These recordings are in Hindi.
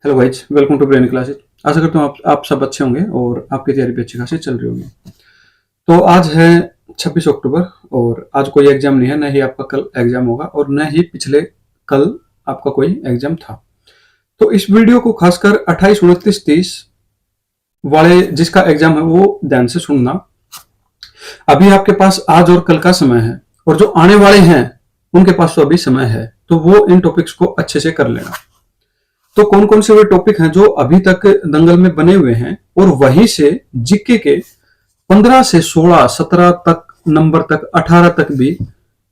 Hello guys, welcome to brain classes. आशा करता हूँ आप सब अच्छे होंगे और आपकी तैयारी भी अच्छी खासी चल रही होगी। तो आज है 26 अक्टूबर और आज कोई एग्जाम नहीं है, न ही आपका कल एग्जाम होगा और न ही पिछले कल आपका कोई एग्जाम था। तो इस वीडियो को खासकर 28, 29, 30 वाले जिसका एग्जाम है वो ध्यान से सुनना। अभी आपके पास आज और कल का समय है और जो आने वाले हैं उनके पास तो अभी समय है, तो वो इन टॉपिक्स को अच्छे से कर लेना। तो कौन कौन से वे टॉपिक हैं जो अभी तक दंगल में बने हुए हैं और वहीं से जीके के 15 से 16, 17 तक नंबर तक 18 तक भी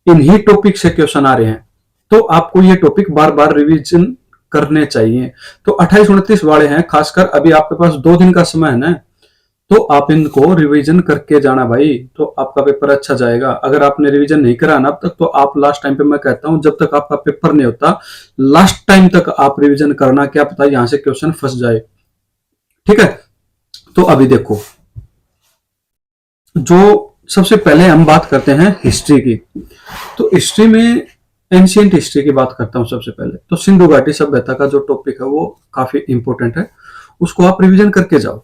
इन्हीं टॉपिक से क्वेश्चन आ रहे हैं। तो आपको ये टॉपिक बार बार रिवीजन करने चाहिए। तो 28, 29 वाले हैं, खासकर अभी आपके पास 2 दिन का समय है ना, तो आप इनको रिवीजन करके जाना भाई, तो आपका पेपर अच्छा जाएगा। अगर आपने रिवीजन नहीं करा ना अब तक, तो आप लास्ट टाइम पे, मैं कहता हूं जब तक आपका पेपर नहीं होता लास्ट टाइम तक आप रिवीजन करना, क्या पता यहां से क्वेश्चन फंस जाए। ठीक है, तो अभी देखो, जो सबसे पहले हम बात करते हैं हिस्ट्री की। तो हिस्ट्री में एंशियंट हिस्ट्री की बात करता हूं सबसे पहले। तो सिंधु घाटी सभ्यता का जो टॉपिक है वो काफी इंपॉर्टेंट है, उसको आप रिवीजन करके जाओ।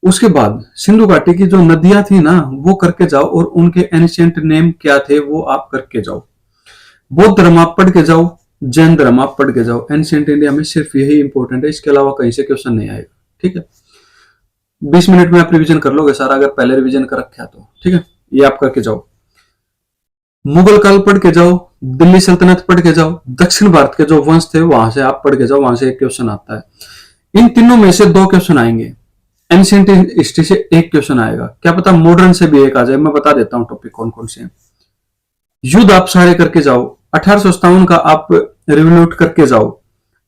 उसके बाद सिंधु घाटी की जो नदियां थी ना वो करके जाओ और उनके एंशियंट नेम क्या थे वो आप करके जाओ। बौद्ध धर्म आप पढ़ के जाओ, जैन धर्म आप पढ़ के जाओ। एंशियंट इंडिया में सिर्फ यही इंपॉर्टेंट है, इसके अलावा कहीं से क्वेश्चन नहीं आएगा। ठीक है, 20 मिनट में आप रिवीजन कर लोगे सारा, अगर पहले रिवीजन कर रखा तो। ठीक है, ये आप करके जाओ। मुगल काल पढ़ के जाओ, दिल्ली सल्तनत पढ़ के जाओ, दक्षिण भारत के जो वंश थे वहां से आप पढ़ के जाओ, वहां से एक क्वेश्चन आता है। इन तीनों में से 2 क्वेश्चन आएंगे। एंशियंट हिस्ट्री से एक क्वेश्चन आएगा, क्या पता मॉडर्न से भी एक आ जाए। मैं बता देता हूं टॉपिक कौन कौन से हैं। युद्ध आप सारे करके जाओ, 1857 का आप रिवोल्यूट करके जाओ,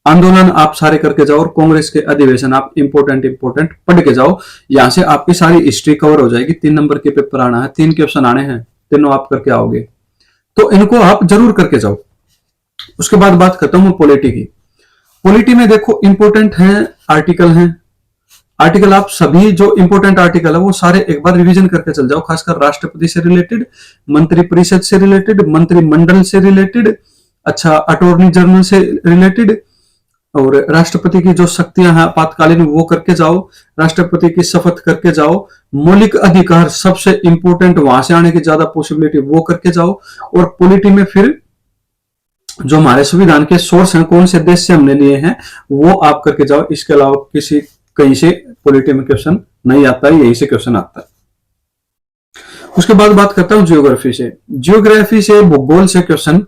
आंदोलन आप सारे करके जाओ और कांग्रेस के अधिवेशन आप इंपोर्टेंट पढ़ के जाओ। यहां से आपकी सारी हिस्ट्री कवर हो जाएगी। 3 नंबर के पेपर आना है, 3 क्वेश्चन आने हैं, तीनों आप करके आओगे, तो इनको आप जरूर करके जाओ। उसके बाद बात करता हूं मैं पॉलिटी की। पॉलिटी में देखो इंपॉर्टेंट है आर्टिकल हैं। आर्टिकल आप सभी जो इंपॉर्टेंट आर्टिकल है वो सारे एक बार रिवीजन करके चल जाओ, खासकर राष्ट्रपति से रिलेटेड, मंत्री परिषद से रिलेटेड, मंत्रिमंडल से रिलेटेड, अच्छा अटॉर्नी जनरल से रिलेटेड, और राष्ट्रपति की जो शक्तियां हैं आपातकालीन वो करके जाओ, राष्ट्रपति की शपथ करके जाओ, मौलिक अधिकार सबसे इंपॉर्टेंट, वहां से आने की ज्यादा पॉसिबिलिटी, वो करके जाओ। और पॉलिटी में फिर जो हमारे संविधान के सोर्स हैं, कौन से देश से हमने लिए हैं, वो आप करके जाओ। इसके अलावा किसी कहीं से पॉलिटी में क्वेश्चन नहीं आता है, यही से क्वेश्चन आता है। उसके बाद बात करता हूं जियोग्राफी से। जियोग्राफी से, भूगोल से क्वेश्चन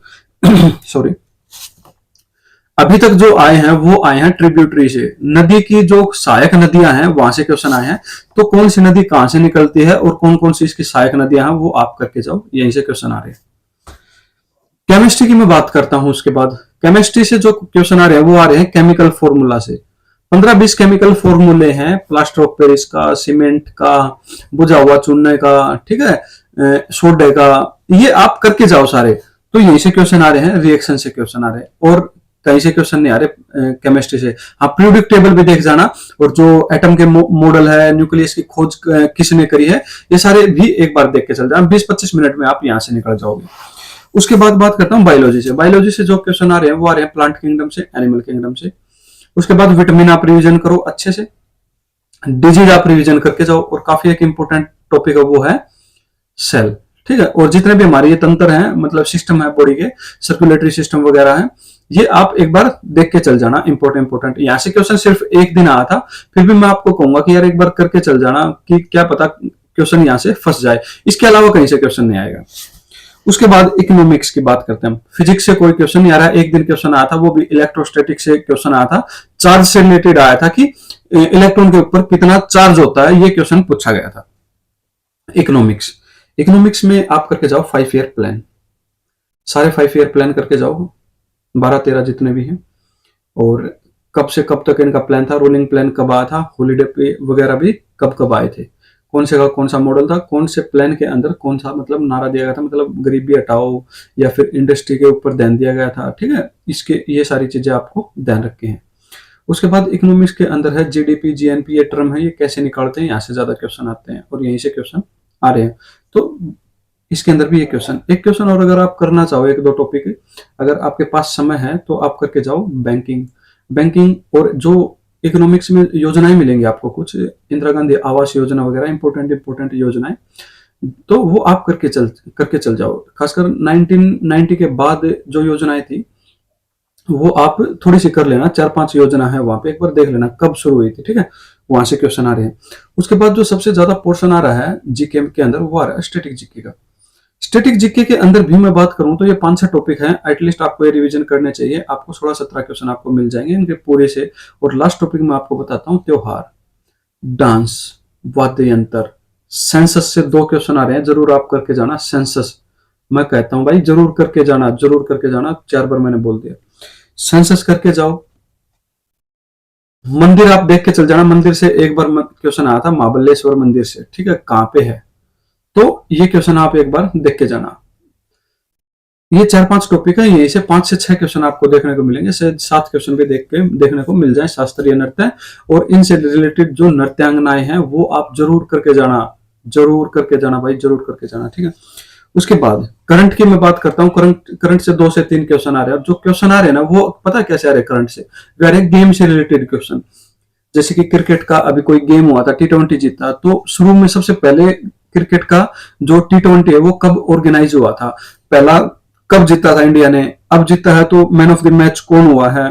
सॉरी, अभी तक जो आए हैं वो आए हैं ट्रिब्यूटरी से। नदी की जो सहायक नदियां हैं वहां से क्वेश्चन आए हैं। तो कौन सी नदी कहां से निकलती है और कौन कौन सी इसकी सहायक नदियां हैं वो आप करके जाओ, यहीं से क्वेश्चन आ रहे हैं। केमिस्ट्री की मैं बात करता हूं। उसके बाद केमिस्ट्री से जो क्वेश्चन आ रहे हैं वो आ रहे हैं केमिकल फॉर्मूला से। 15-20 केमिकल फॉर्मूले हैं, प्लास्टर ऑफ पेरिस का, सीमेंट का, बुझा हुआ चूने का, ठीक है, सोडे का, ये आप करके जाओ सारे। तो यहीं से क्वेश्चन आ रहे हैं, रिएक्शन से क्वेश्चन आ रहे हैं और कहीं से क्वेश्चन नहीं आ रहे केमिस्ट्री से। हाँ, पीरियोडिक टेबल भी देख जाना और जो एटम के मॉडल है, न्यूक्लियस की खोज किसने करी है, ये सारे भी एक बार देख के चल जाना। 20-25 मिनट में आप यहां से निकल जाओगे। उसके बाद बात करता हूं बायोलॉजी से। बायोलॉजी से जो क्वेश्चन आ रहे हैं वो आ रहे हैं प्लांट किंगडम से, एनिमल किंगडम से। उसके बाद विटामिन आप रिवीजन करो अच्छे से, डिजीज आप रिवीजन करके जाओ और काफी एक इंपॉर्टेंट टॉपिक है वो है सेल। ठीक है, और जितने भी हमारे ये तंत्र हैं, मतलब सिस्टम है बॉडी के, सर्कुलेटरी सिस्टम वगैरह है, ये आप एक बार देख के चल जाना। इंपॉर्टेंट यहाँ से क्वेश्चन सिर्फ एक दिन आया था, फिर भी मैं आपको कहूंगा कि यार एक बार करके चल जाना, कि क्या पता क्वेश्चन यहाँ से फंस जाए। इसके अलावा कहीं से क्वेश्चन नहीं आएगा। उसके बाद इकोनॉमिक्स की बात करते हैं। फिजिक्स से कोई क्वेश्चन नहीं आ रहा है, एक दिन क्वेश्चन आया था, वो भी इलेक्ट्रोस्टैटिक से क्वेश्चन आया था, चार्ज से रिलेटेड आया था कि इलेक्ट्रॉन के ऊपर कितना चार्ज होता है, ये क्वेश्चन पूछा गया था। इकोनॉमिक्स में आप करके जाओ 5 ईयर प्लान, सारे 5 ईयर प्लान करके जाओ, 12-13 जितने भी हैं, और कब से कब तक इनका प्लान था, रोलिंग प्लान कब आया था, हॉलीडे पे वगैरह भी कब कब आए थे, कौन से का कौन सा मॉडल था, कौन से प्लान के अंदर कौन सा मतलब नारा दिया गया था, मतलब गरीबी हटाओ या फिर इंडस्ट्री के ऊपर ध्यान दिया गया था। ठीक है, इसके ये सारी चीजें आपको ध्यान रखी हैं। उसके बाद इकोनॉमिक्स के अंदर है जीडीपी, जीएनपी, ये टर्म है, ये कैसे निकालते हैं, यहाँ से ज्यादा क्वेश्चन आते हैं और यहीं से क्वेश्चन आ रहे हैं। तो इसके अंदर भी एक क्वेश्चन और अगर आप करना चाहो 1-2 टॉपिक, अगर आपके पास समय है तो आप करके जाओ बैंकिंग। बैंकिंग और जो इकोनॉमिक्स में योजनाएं मिलेंगी आपको, कुछ इंदिरा गांधी आवास योजना वगैरह इंपोर्टेंट योजनाएं, तो वो आप करके चल जाओ। खासकर 1990 के बाद जो योजनाएं थी वो आप थोड़ी सी कर लेना, 4-5 योजना है वहां पे, एक बार देख लेना कब शुरू हुई थी, ठीक है, वहां से क्वेश्चन आ रहे हैं। उसके बाद जो सबसे ज्यादा पोर्शन आ रहा है जीके के अंदर, वो आ रहा है स्टैटिक जीके का। स्टैटिक जीके के अंदर भी मैं बात करूं तो ये 5-6 टॉपिक हैं, एटलीस्ट आपको ये रिवीजन करने चाहिए। आपको 16-17 क्वेश्चन आपको मिल जाएंगे इनके पूरे से। और लास्ट टॉपिक मैं आपको बताता हूं, त्योहार, डांस, वाद्य यंत्र, सेंसस से 2 क्वेश्चन आ रहे हैं, जरूर आप करके जाना। सेंसस मैं कहता हूं भाई जरूर करके जाना, जरूर करके जाना, 4 बार मैंने बोल दिया। सेंसस करके जाओ। मंदिर आप देख के चल जाना, मंदिर से एक बार क्वेश्चन आया था महाबलेश्वर मंदिर से, ठीक है, कहां पे है, तो ये क्वेश्चन आप एक बार देख के जाना। ये 4-5 टॉपिक है, यहीं से 5 से 6 क्वेश्चन आपको देखने को मिलेंगे, से 7 क्वेश्चन भी देखने को मिल जाए शास्त्रीय नृत्य और इनसे रिलेटेड जो नृत्यांगनाएं हैं वो आप जरूर करके जाना, जरूर करके जाना भाई, जरूर करके जाना, ठीक है। उसके बाद करंट की मैं बात करता हूँ। करंट से 2 से 3 क्वेश्चन आ रहे हैं। जो क्वेश्चन आ रहे हैं ना वो पता है कैसे आ रहे हैं करंट से, वे आ रहे गेम से रिलेटेड क्वेश्चन। जैसे कि क्रिकेट का अभी कोई गेम हुआ था, T20 जीता, तो शुरू में सबसे पहले क्रिकेट का जो T20 है वो कब ऑर्गेनाइज हुआ था, पहला कब जीता था इंडिया ने, अब जीता है तो मैन ऑफ द मैच कौन हुआ है,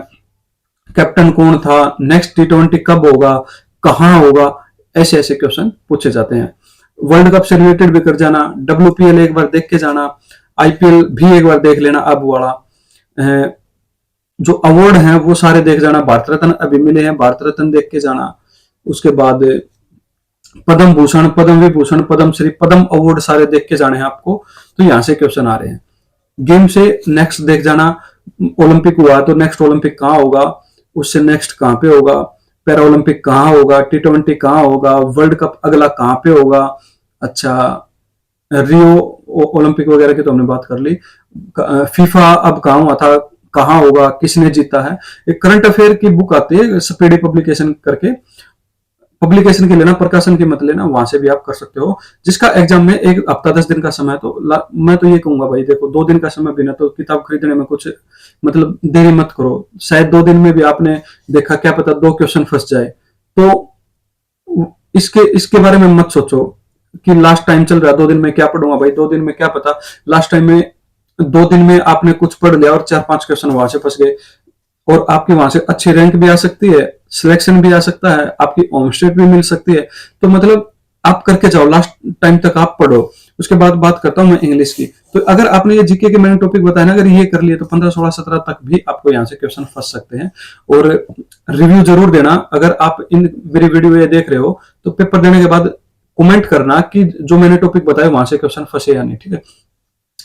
कैप्टन कौन था, नेक्स्ट T20 कब होगा, कहां होगा, ऐसे ऐसे क्वेश्चन पूछे जाते हैं। वर्ल्ड कप से रिलेटेड भी कर जाना, WPL एक बार देख के जाना, IPL भी एक बार देख लेना, अब वाला जो अवार्ड हैं वो सारे देख जाना, भारत रत्न अभी मिले हैं, भारत रत्न देख के जाना। उसके बाद पद्म भूषण, पद्म विभूषण, पद्म श्री, पद्म अवार्ड सारे देख के जाने हैं आपको। तो यहां से क्वेश्चन आ रहे हैं। गेम से नेक्स्ट देख जाना, ओलंपिक हुआ तो नेक्स्ट ओलंपिक कहाँ होगा, उससे नेक्स्ट कहाँ पे होगा, पैरा ओलंपिक कहाँ होगा, T20 कहाँ होगा, वर्ल्ड कप अगला कहाँ पे होगा। अच्छा, रियो ओलंपिक वगैरह की तो हमने बात कर ली। फीफा अब कहाँ हुआ था, कहाँ होगा, किसने जीता है। एक करंट अफेयर की बुक आती है स्पीडी पब्लिकेशन करके, पब्लिकेशन की लेना, प्रकाशन की मत लेना, वहां से भी आप कर सकते हो। जिसका एग्जाम में 1 हफ्ता 10 दिन का समय, तो मैं तो ये कहूंगा भाई देखो 2 दिन का समय बिना तो किताब खरीदने में कुछ मतलब देरी मत करो। शायद 2 दिन में भी आपने देखा, क्या पता 2 क्वेश्चन फंस जाए, तो इसके बारे में मत सोचो कि लास्ट टाइम चल रहा है 2 दिन में क्या पढ़ूंगा भाई, 2 दिन में क्या पता लास्ट टाइम में 2 दिन में आपने कुछ पढ़ लिया और 4-5 क्वेश्चन वहां से फंस गए, और आपकी वहां से अच्छी रैंक भी आ सकती है, सिलेक्शन भी आ सकता है, आपकी होम स्टेट भी मिल सकती है। तो मतलब आप करके जाओ, लास्ट टाइम तक आप पढ़ो। उसके बाद बात करता हूं मैं इंग्लिश की। तो अगर आपने ये जीके के मैंने टॉपिक बताया ना, अगर ये कर लिए तो 15, 16, 17 तक भी आपको यहाँ से क्वेश्चन फंस सकते हैं। और रिव्यू जरूर देना, अगर आप इन मेरी वीडियो ये देख रहे हो तो पेपर देने के बाद कमेंट करना कि जो मैंने टॉपिक बताया वहां से क्वेश्चन फंसे या नहीं, ठीक है।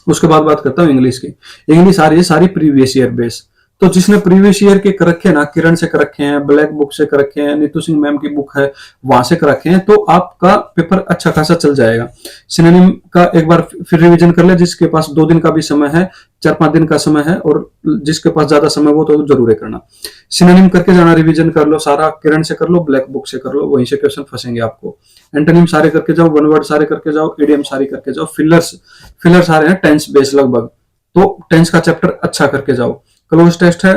उसके बाद बात करता हूँ इंग्लिश की। इंग्लिश आ रही है सारी प्रीवियस ईयर बेस। तो जिसने प्रीवियस ईयर के कर रखे हैं ना, किरण से कर रखे हैं, ब्लैक बुक से कर रखे हैं, नीतू सिंह मैम की बुक है वहां से कर रखे हैं, तो आपका पेपर अच्छा खासा चल जाएगा। सिनोनिम का एक बार फिर रिवीजन कर ले, जिसके पास 2 दिन का भी समय है, 4-5 दिन का समय है, और जिसके पास ज्यादा समय वो तो जरूर करना। सिनोनिम करके जाना, रिवीजन कर लो सारा, किरण से कर लो, ब्लैक बुक से कर लो, वहीं से क्वेश्चन फंसेंगे आपको। एंटोनिम सारे करके जाओ, वन वर्ड सारे करके जाओ, इडियम सारी करके जाओ, फिलर्स आ रहे हैं टेंस बेस लगभग, तो टेंस का चैप्टर अच्छा करके जाओ। क्लोज टेस्ट है,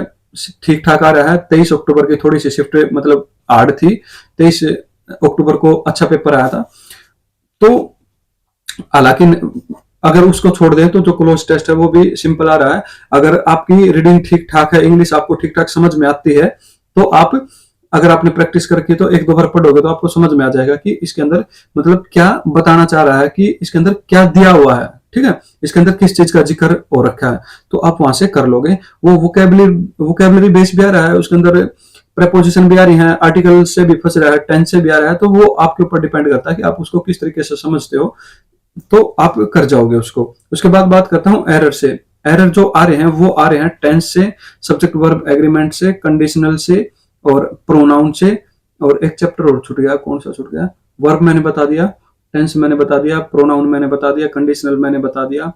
ठीक ठाक आ रहा है। 23 अक्टूबर की थोड़ी सी शिफ्ट मतलब हार्ड थी, 23 अक्टूबर को अच्छा पेपर आया था। तो हालांकि अगर उसको छोड़ दें तो जो क्लोज टेस्ट है वो भी सिंपल आ रहा है। अगर आपकी रीडिंग ठीक ठाक है, इंग्लिश आपको ठीक ठाक समझ में आती है, तो आप अगर आपने प्रैक्टिस करके तो 1-2 बार पढ़ोगे तो आपको समझ में आ जाएगा कि इसके अंदर मतलब क्या बताना चाह रहा है, कि इसके अंदर क्या दिया हुआ है, ठीक है, इसके अंदर किस चीज का जिक्र हो रखा है, तो आप वहां से कर लोगे। वो वोकैबुलरी बेस भी आ रहा है, उसके अंदर प्रेपोजिशन भी आ रही है, आर्टिकल से भी फंस रहा है, टेंस से भी आ रहा है, तो वो आपके ऊपर डिपेंड करता है कि आप उसको किस तरीके से समझते हो, तो आप कर जाओगे उसको। उसके बाद बात करता हूं एरर से। एरर जो आ रहे हैं वो आ रहे हैं टेंस से, सब्जेक्ट वर्ब एग्रीमेंट से, कंडीशनल से और प्रोनाउन से। और एक चैप्टर और छूट गया, कौन सा छूट गया, वर्ब मैंने बता दिया, टेंस मैंने बता दिया, प्रोनाउन मैंने बता दिया, कंडीशनल मैंने बता दिया,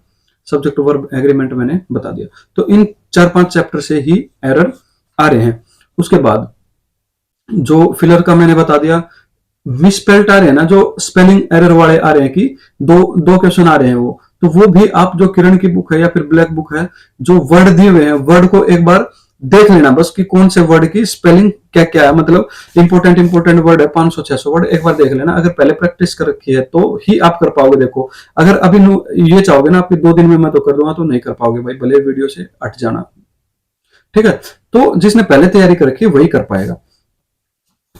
सब्जेक्ट वर्ब एग्रीमेंट मैंने बता दिया। तो इन 4-5 चैप्टर से ही एरर आ रहे हैं। उसके बाद जो फिलर का मैंने बता दिया, मिसस्पेल्ड आ रहे हैं ना, जो स्पेलिंग एरर वाले आ रहे हैं कि दो क्वेश्चन आ रहे हैं, वो भी आप जो किरण की बुक है या फिर ब्लैक बुक है, जो वर्ड दिए हुए हैं वर्ड को एक बार देख लेना बस कि कौन से वर्ड की स्पेलिंग क्या क्या है, मतलब इंपोर्टेंट वर्ड है 500-600 वर्ड, एक बार देख लेना। अगर पहले प्रैक्टिस कर रखी है तो ही आप कर पाओगे। देखो अगर अभी ये चाहोगे ना आपकी 2 दिन में मैं तो कर दूंगा, तो नहीं कर पाओगे भाई, भले वीडियो से हट जाना, ठीक है। तो जिसने पहले तैयारी कर रखी है वही कर पाएगा।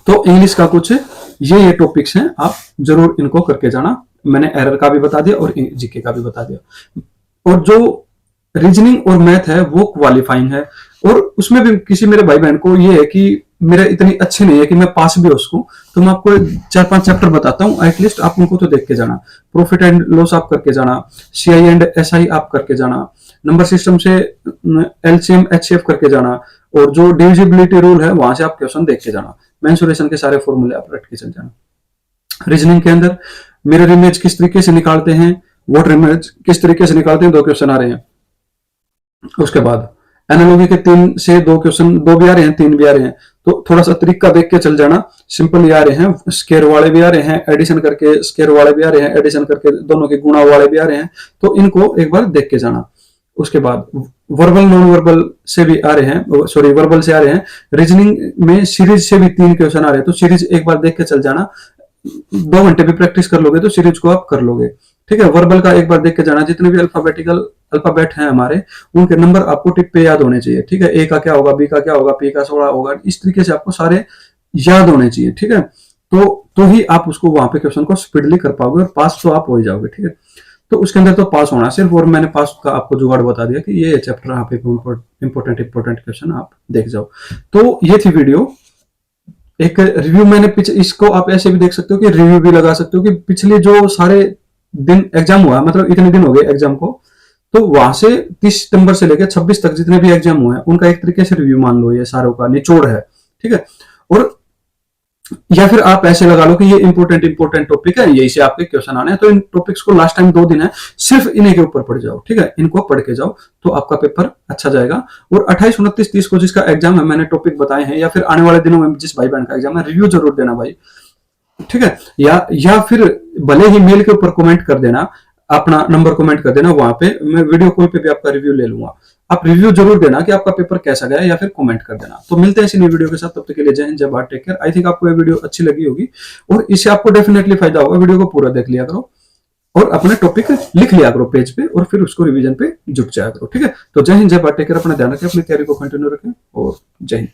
तो इंग्लिश का कुछ ये टॉपिक्स हैं, आप जरूर इनको करके जाना। मैंने एरर का भी बता दिया और जीके का भी बता दिया। और जो रीजनिंग और मैथ है वो क्वालिफाइंग है, और उसमें भी किसी मेरे भाई बहन को ये है कि मेरे इतनी अच्छी नहीं है कि मैं पास भी हो सकूं, तो मैं आपको 4-5 चैप्टर बताता हूं, एटलीस्ट आप उनको तो देख के जाना। प्रॉफिट एंड लॉस आप करके जाना, सीआई एंड एसआई आप करके जाना, नंबर सिस्टम से एलसीएम एचसीएफ करके जाना, और जो डिविजिबिलिटी रूल है वहां से आप क्वेश्चन देख के जाना। मेंसुरेशन के सारे फॉर्मूले आप रट के चल जाना। रीजनिंग के अंदर मिरर इमेज किस तरीके से निकालते हैं, वाटर इमेज किस तरीके से निकालते हैं, 2 क्वेश्चन आ रहे हैं। उसके बाद एनालॉजी के 3 से 2 क्वेश्चन, 2 भी आ रहे हैं 3 भी आ रहे हैं, तो थोड़ा सा तरीका देख के चल जाना। सिंपल ही आ रहे हैं, स्केयर वाले भी आ रहे हैं, एडिशन करके स्केयर वाले भी आ रहे हैं, एडिशन करके दोनों के गुणा वाले भी आ रहे हैं, तो इनको एक बार देख के जाना। उसके बाद वर्बल नॉन वर्बल से भी आ रहे हैं, सॉरी वर्बल से आ रहे हैं। रीजनिंग में सीरीज से भी 3 क्वेश्चन आ रहे हैं, तो सीरीज एक बार देख के चल जाना। 2 घंटे भी प्रैक्टिस कर लोगे तो सीरीज को आप कर लोगे, ठीक है। वर्बल का एक बार देख के जाना। जितने भी अल्फाबेट हैं हमारे, उनके नंबर आपको टिप पे याद होने चाहिए, ठीक है। ए का क्या होगा, बी का क्या होगा, पी का 16 होगा, इस तरीके से आपको सारे याद होने चाहिए, ठीक है। तो ही आप उसको वहां पे क्वेश्चन को स्पीडली कर पाओगे, और पास तो आप हो ही जाओगे, ठीक है। तो उसके अंदर तो पास होना सिर्फ, और मैंने पास का आपको जुगाड़ बता दिया कि ये चैप्टर यहाँ पे इंपॉर्टेंट क्वेश्चन आप देख जाओ। तो ये थी वीडियो, एक रिव्यू मैंने इसको आप ऐसे भी देख सकते हो कि रिव्यू भी लगा सकते हो कि पिछले जो सारे दिन एग्जाम हुआ, मतलब इतने दिन हो गए एग्जाम को, तो वहां से 30 सितंबर से लेकर 26 तक जितने भी एग्जाम हुए हैं उनका एक तरीके से रिव्यू मान लो, ये सारों का निचोड़ है, ठीक है। और या फिर आप ऐसे लगा लो कि ये इंपॉर्टेंट टॉपिक है, यही से आपके क्वेश्चन आने हैं, तो इन टॉपिक्स को लास्ट टाइम 2 दिन है सिर्फ इन्हीं के ऊपर पढ़ जाओ, ठीक है। इनको पढ़ के जाओ तो आपका पेपर अच्छा जाएगा। और 28, 29, 30 को जिसका एग्जाम है, मैंने टॉपिक बताए हैं, या फिर आने वाले दिनों में जिस भाई बहन का एग्जाम है, रिव्यू जरूर देना भाई, ठीक है। या फिर भले ही मेल के ऊपर कमेंट कर देना, अपना नंबर कमेंट कर देना, वहां पे मैं वीडियो कॉल पे भी आपका रिव्यू ले लूंगा। आप रिव्यू जरूर देना कि आपका पेपर कैसा गया, या फिर कमेंट कर देना। तो मिलते हैं इसी नई वीडियो के साथ, तब तक के लिए जय हिंद, जय Bharat, take care. I think आपको ये वीडियो अच्छी लगी होगी, और इससे आपको डेफिनेटली फायदा होगा। वीडियो को पूरा देख लिया करो, और अपने टॉपिक लिख लिया करो पेज पे, और फिर उसको रिवीजन पे जुट जाया करो, ठीक है। तो जय हिंद, जय भारत, टेक केयर। अपना ध्यान रखें, अपनी तैयारी को कंटिन्यू रखें, और जय हिंद।